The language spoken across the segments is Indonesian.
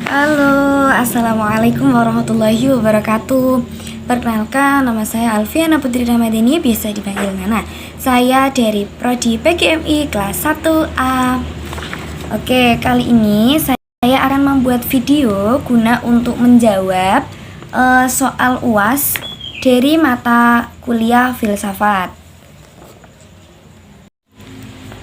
Halo, Assalamualaikum warahmatullahi wabarakatuh. Perkenalkan, nama saya Alfiana Putri Ramadhani, biasa dipanggil Nana. Saya dari Prodi PGMI kelas 1A. Oke, kali ini saya akan membuat video guna untuk menjawab soal UAS dari mata kuliah filsafat.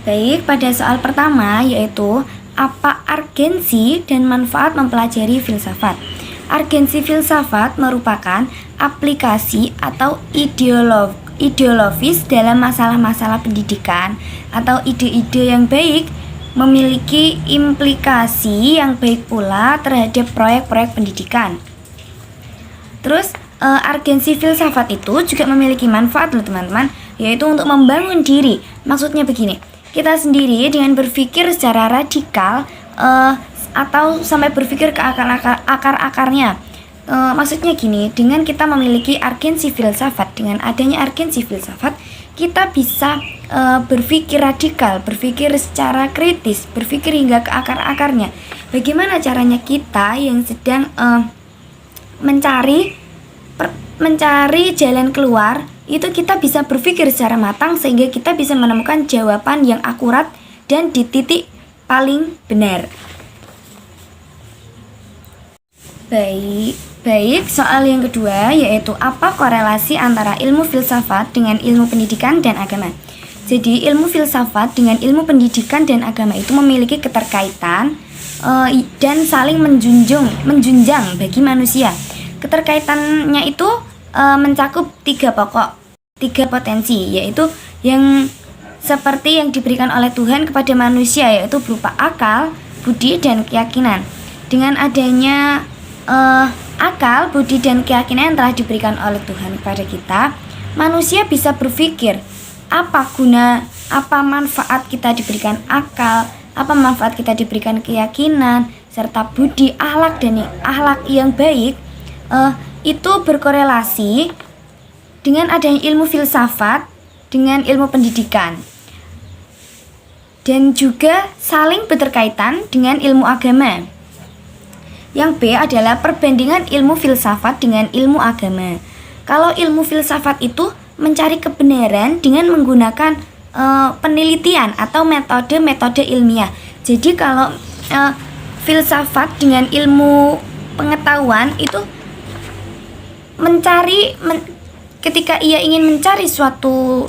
Baik, pada soal pertama yaitu apa argensi dan manfaat mempelajari filsafat? Argensi filsafat merupakan aplikasi atau ideologis dalam masalah-masalah pendidikan atau ide-ide yang baik memiliki implikasi yang baik pula terhadap proyek-proyek pendidikan. Terus argensi filsafat itu juga memiliki manfaat loh teman-teman, yaitu untuk membangun diri. Maksudnya begini, kita sendiri dengan berpikir secara radikal atau sampai berpikir ke akar-akarnya. Maksudnya gini, dengan kita memiliki argensi filsafat, dengan adanya argensi filsafat, kita bisa berpikir radikal, berpikir secara kritis, berpikir hingga ke akar-akarnya. Bagaimana caranya kita yang sedang mencari jalan keluar, itu kita bisa berpikir secara matang sehingga kita bisa menemukan jawaban yang akurat dan di titik paling benar. Baik, soal yang kedua yaitu apa korelasi antara ilmu filsafat dengan ilmu pendidikan dan agama. Jadi ilmu filsafat dengan ilmu pendidikan dan agama itu memiliki keterkaitan dan saling menjunjang bagi manusia. Keterkaitannya itu mencakup tiga potensi, yaitu yang seperti yang diberikan oleh Tuhan kepada manusia, yaitu berupa akal, budi, dan keyakinan. Dengan adanya akal, budi, dan keyakinan yang telah diberikan oleh Tuhan kepada kita, manusia bisa berpikir apa manfaat kita diberikan akal, apa manfaat kita diberikan keyakinan, serta budi, akhlak yang baik. Itu berkorelasi dengan adanya ilmu filsafat dengan ilmu pendidikan, dan juga saling berkaitan dengan ilmu agama. Yang B adalah perbandingan ilmu filsafat dengan ilmu agama. Kalau ilmu filsafat itu mencari kebenaran dengan menggunakan penelitian atau metode ilmiah. Jadi kalau filsafat dengan ilmu pengetahuan itu ketika ia ingin mencari suatu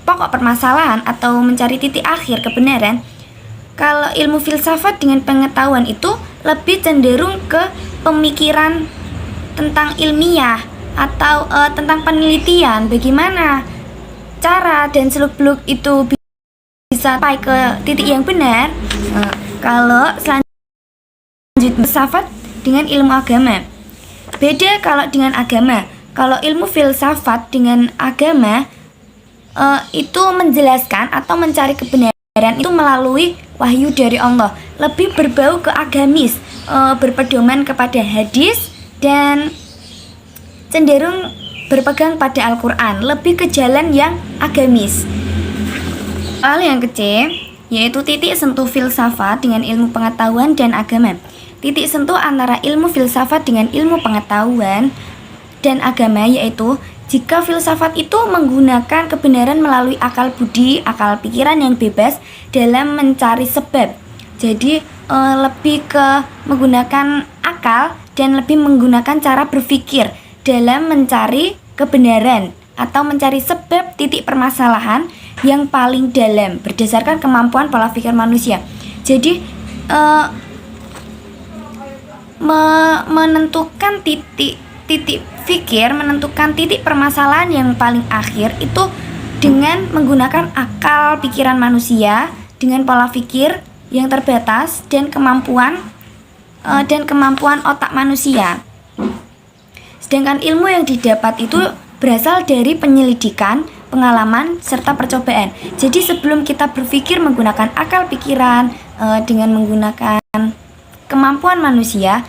pokok permasalahan atau mencari titik akhir kebenaran. Kalau ilmu filsafat dengan pengetahuan itu lebih cenderung ke pemikiran tentang ilmiah atau tentang penelitian, bagaimana cara dan seluk-beluk itu bisa sampai ke titik yang benar. Kalau selanjutnya filsafat dengan ilmu agama. Beda kalau dengan agama. Kalau ilmu filsafat dengan agama itu menjelaskan atau mencari kebenaran itu melalui wahyu dari Allah, lebih berbau ke agamis, berpedoman kepada hadis dan cenderung berpegang pada Al-Quran, lebih ke jalan yang agamis. Soal yang kecil yaitu titik sentuh filsafat dengan ilmu pengetahuan dan agama. Titik sentuh antara ilmu filsafat dengan ilmu pengetahuan dan agama yaitu jika filsafat itu menggunakan kebenaran melalui akal budi, akal pikiran yang bebas dalam mencari sebab. Jadi lebih ke menggunakan akal dan lebih menggunakan cara berpikir dalam mencari kebenaran atau mencari sebab titik permasalahan yang paling dalam berdasarkan kemampuan pola pikir manusia. Jadi menentukan titik fikir, menentukan titik permasalahan yang paling akhir itu dengan menggunakan akal pikiran manusia dengan pola pikir yang terbatas dan kemampuan otak manusia. Sedangkan ilmu yang didapat itu berasal dari penyelidikan, pengalaman, serta percobaan. Jadi sebelum kita berpikir menggunakan akal pikiran dengan menggunakan kemampuan manusia,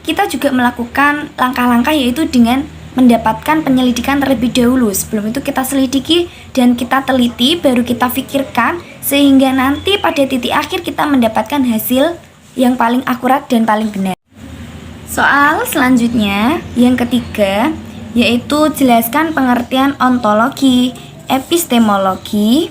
kita juga melakukan langkah-langkah yaitu dengan mendapatkan penyelidikan terlebih dahulu. Sebelum itu kita selidiki dan kita teliti, baru kita pikirkan, sehingga nanti pada titik akhir kita mendapatkan hasil yang paling akurat dan paling benar. Soal selanjutnya, yang ketiga, yaitu jelaskan pengertian ontologi, epistemologi,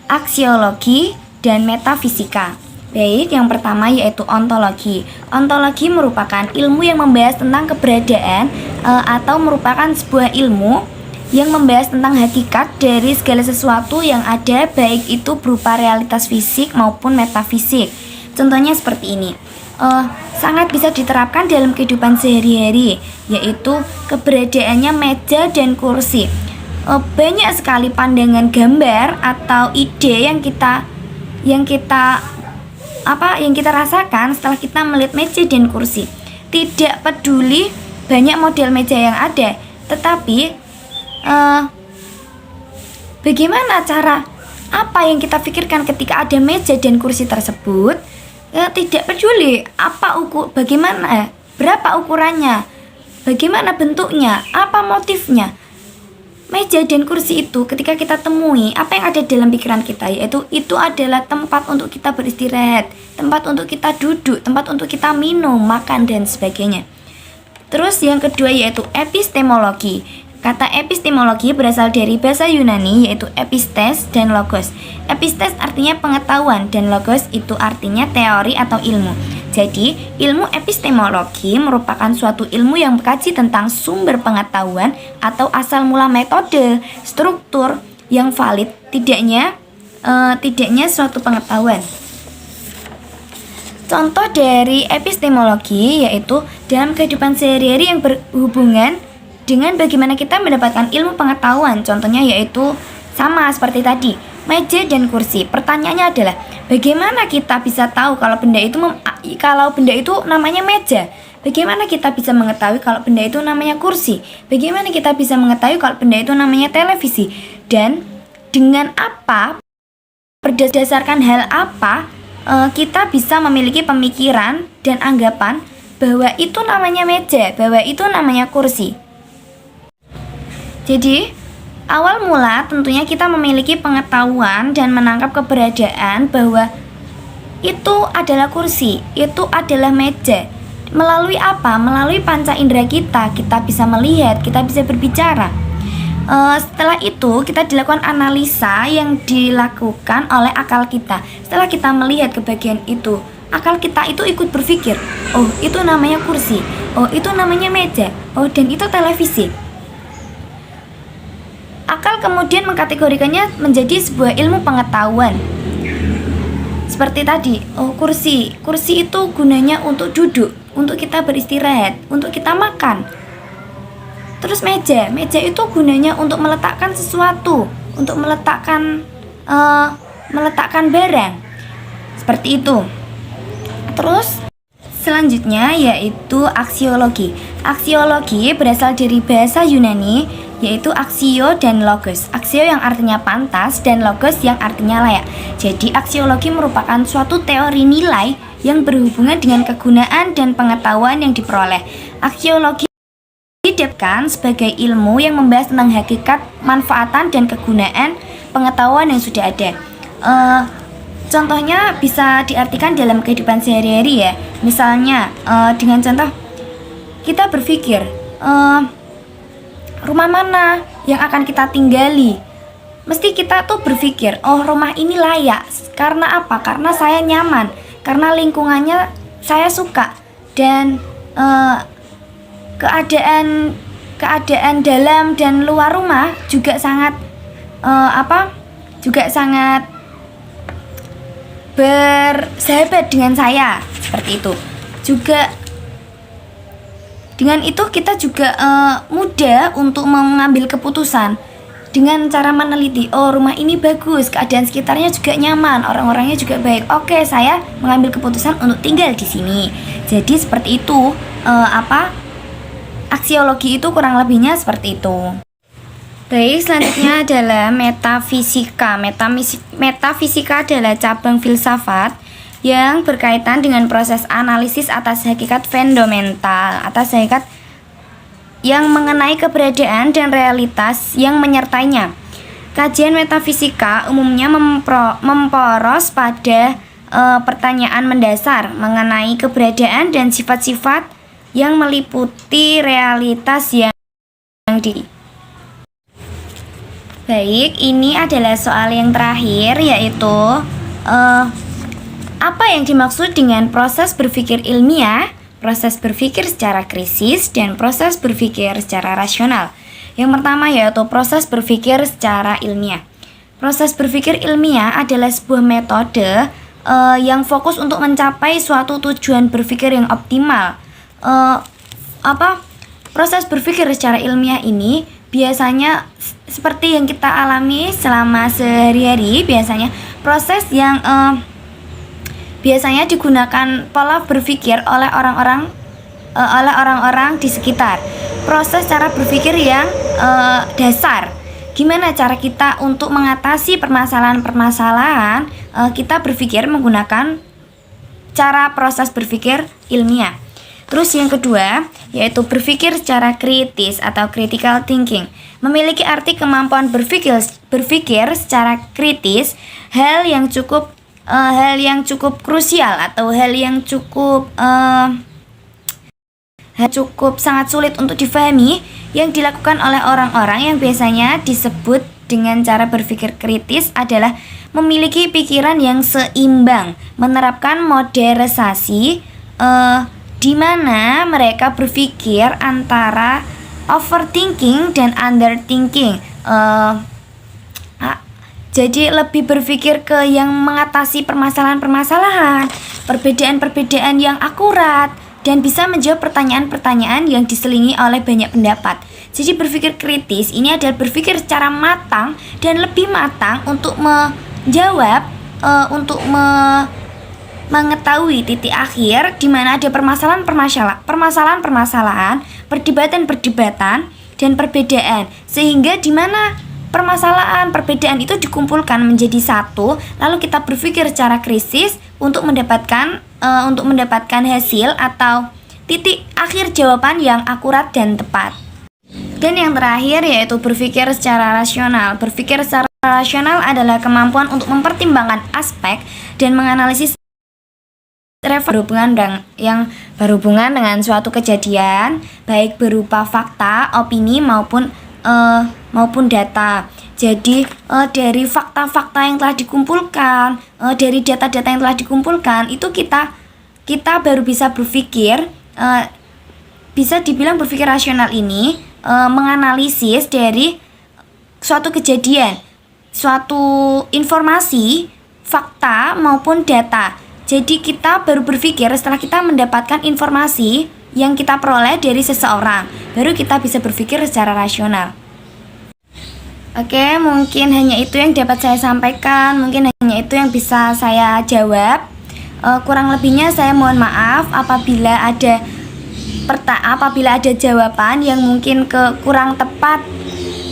aksiologi, dan metafisika. Baik, yang pertama yaitu ontologi. Ontologi merupakan ilmu yang membahas tentang keberadaan atau merupakan sebuah ilmu yang membahas tentang hakikat dari segala sesuatu yang ada, baik itu berupa realitas fisik maupun metafisik. Contohnya seperti ini. Sangat bisa diterapkan dalam kehidupan sehari-hari, yaitu keberadaannya meja dan kursi. Banyak sekali pandangan gambar atau ide yang kita rasakan setelah kita melihat meja dan kursi. Tidak peduli banyak model meja yang ada, tetapi bagaimana cara apa yang kita pikirkan ketika ada meja dan kursi tersebut, tidak peduli bagaimana, berapa ukurannya, bagaimana bentuknya, apa motifnya. Meja dan kursi itu ketika kita temui, apa yang ada dalam pikiran kita, yaitu itu adalah tempat untuk kita beristirahat, tempat untuk kita duduk, tempat untuk kita minum, makan, dan sebagainya. Terus yang kedua yaitu epistemologi. Kata epistemologi berasal dari bahasa Yunani, yaitu epistes dan logos. Epistes artinya pengetahuan dan logos itu artinya teori atau ilmu. Jadi, ilmu epistemologi merupakan suatu ilmu yang mengkaji tentang sumber pengetahuan atau asal mula metode, struktur yang valid, tidaknya suatu pengetahuan. Contoh dari epistemologi yaitu dalam kehidupan sehari-hari yang berhubungan dengan bagaimana kita mendapatkan ilmu pengetahuan. Contohnya yaitu sama seperti tadi, meja dan kursi. Pertanyaannya adalah bagaimana kita bisa tahu kalau benda itu namanya meja? Bagaimana kita bisa mengetahui kalau benda itu namanya kursi? Bagaimana kita bisa mengetahui kalau benda itu namanya televisi? Dan dengan apa, berdasarkan hal apa, kita bisa memiliki pemikiran dan anggapan bahwa itu namanya meja, bahwa itu namanya kursi. Jadi, awal mula tentunya kita memiliki pengetahuan dan menangkap keberadaan bahwa itu adalah kursi, itu adalah meja. Melalui apa? Melalui panca indera kita bisa melihat, kita bisa berbicara. Setelah itu kita dilakukan analisa yang dilakukan oleh akal kita. Setelah kita melihat ke bagian itu, akal kita itu ikut berpikir, oh itu namanya kursi, oh itu namanya meja, oh dan itu televisi. Akal kemudian mengkategorikannya menjadi sebuah ilmu pengetahuan. Seperti tadi, oh kursi itu gunanya untuk duduk, untuk kita beristirahat, untuk kita makan. Terus meja itu gunanya untuk meletakkan sesuatu, untuk meletakkan barang. Seperti itu. Terus selanjutnya yaitu aksiologi. Aksiologi berasal dari bahasa Yunani, yaitu aksio dan logos. Aksio yang artinya pantas dan logos yang artinya layak. Jadi aksiologi merupakan suatu teori nilai yang berhubungan dengan kegunaan dan pengetahuan yang diperoleh. Aksiologi didapatkan sebagai ilmu yang membahas tentang hakikat, manfaatan, dan kegunaan pengetahuan yang sudah ada. Contohnya bisa diartikan dalam kehidupan sehari-hari ya. Misalnya dengan contoh kita berpikir rumah mana yang akan kita tinggali. Mesti kita tuh berpikir, oh rumah ini layak. Karena apa? Karena saya nyaman, karena lingkungannya saya suka, dan keadaan dalam dan luar rumah juga sangat bersahabat dengan saya. Seperti itu. Juga dengan itu kita juga mudah untuk mengambil keputusan dengan cara meneliti. Oh rumah ini bagus, keadaan sekitarnya juga nyaman, orang-orangnya juga baik. Oke, saya mengambil keputusan untuk tinggal di sini. Jadi seperti itu. Aksiologi itu kurang lebihnya seperti itu. Baik, selanjutnya adalah metafisika. Metafisika adalah cabang filsafat yang berkaitan dengan proses analisis atas hakikat fundamental, atas hakikat yang mengenai keberadaan dan realitas yang menyertainya. Kajian metafisika umumnya memporos pada pertanyaan mendasar mengenai keberadaan dan sifat-sifat yang meliputi realitas yang di. Baik, ini adalah soal yang terakhir, yaitu apa yang dimaksud dengan proses berpikir ilmiah, proses berpikir secara krisis, dan proses berpikir secara rasional. Yang pertama yaitu proses berpikir secara ilmiah. Proses berpikir ilmiah adalah sebuah metode yang fokus untuk mencapai suatu tujuan berpikir yang optimal. Proses berpikir secara ilmiah ini biasanya seperti yang kita alami selama sehari-hari, biasanya proses yang biasanya digunakan pola berpikir oleh orang-orang di sekitar. Proses cara berpikir yang dasar. Gimana cara kita untuk mengatasi permasalahan-permasalahan? Kita berpikir menggunakan cara proses berpikir ilmiah. Terus yang kedua yaitu berpikir secara kritis atau critical thinking. Memiliki arti kemampuan berpikir secara kritis, hal yang cukup krusial atau hal yang cukup sangat sulit untuk difahami yang dilakukan oleh orang-orang yang biasanya disebut dengan cara berpikir kritis adalah memiliki pikiran yang seimbang, menerapkan modernisasi di mana mereka berpikir antara overthinking dan underthinking. Jadi lebih berpikir ke yang mengatasi permasalahan-permasalahan, perbedaan-perbedaan yang akurat, dan bisa menjawab pertanyaan-pertanyaan yang diselingi oleh banyak pendapat. Jadi berpikir kritis ini adalah berpikir secara matang dan lebih matang untuk menjawab, mengetahui titik akhir di mana ada permasalahan-permasalahan, perdebatan-perdebatan, dan perbedaan, sehingga di mana permasalahan perbedaan itu dikumpulkan menjadi satu, lalu kita berpikir secara krisis untuk mendapatkan hasil atau titik akhir jawaban yang akurat dan tepat. Dan yang terakhir yaitu berpikir secara rasional. Berpikir secara rasional adalah kemampuan untuk mempertimbangkan aspek dan menganalisis yang berhubungan dengan suatu kejadian, baik berupa fakta, opini maupun data. Jadi dari fakta-fakta yang telah dikumpulkan, dari data-data yang telah dikumpulkan, itu kita baru bisa berpikir, bisa dibilang berpikir rasional ini menganalisis dari suatu kejadian, suatu informasi, fakta maupun data. Jadi kita baru berpikir setelah kita mendapatkan informasi yang kita peroleh dari seseorang, baru kita bisa berpikir secara rasional. Oke, mungkin hanya itu yang dapat saya sampaikan, mungkin hanya itu yang bisa saya jawab. Kurang lebihnya saya mohon maaf apabila ada jawaban yang mungkin kurang tepat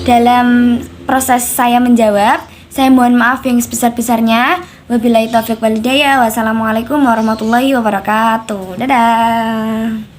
dalam proses saya menjawab. Saya mohon maaf yang sebesar-besarnya. Wabillahi taufiq wal hidayah. Wassalamualaikum warahmatullahi wabarakatuh. Dadah.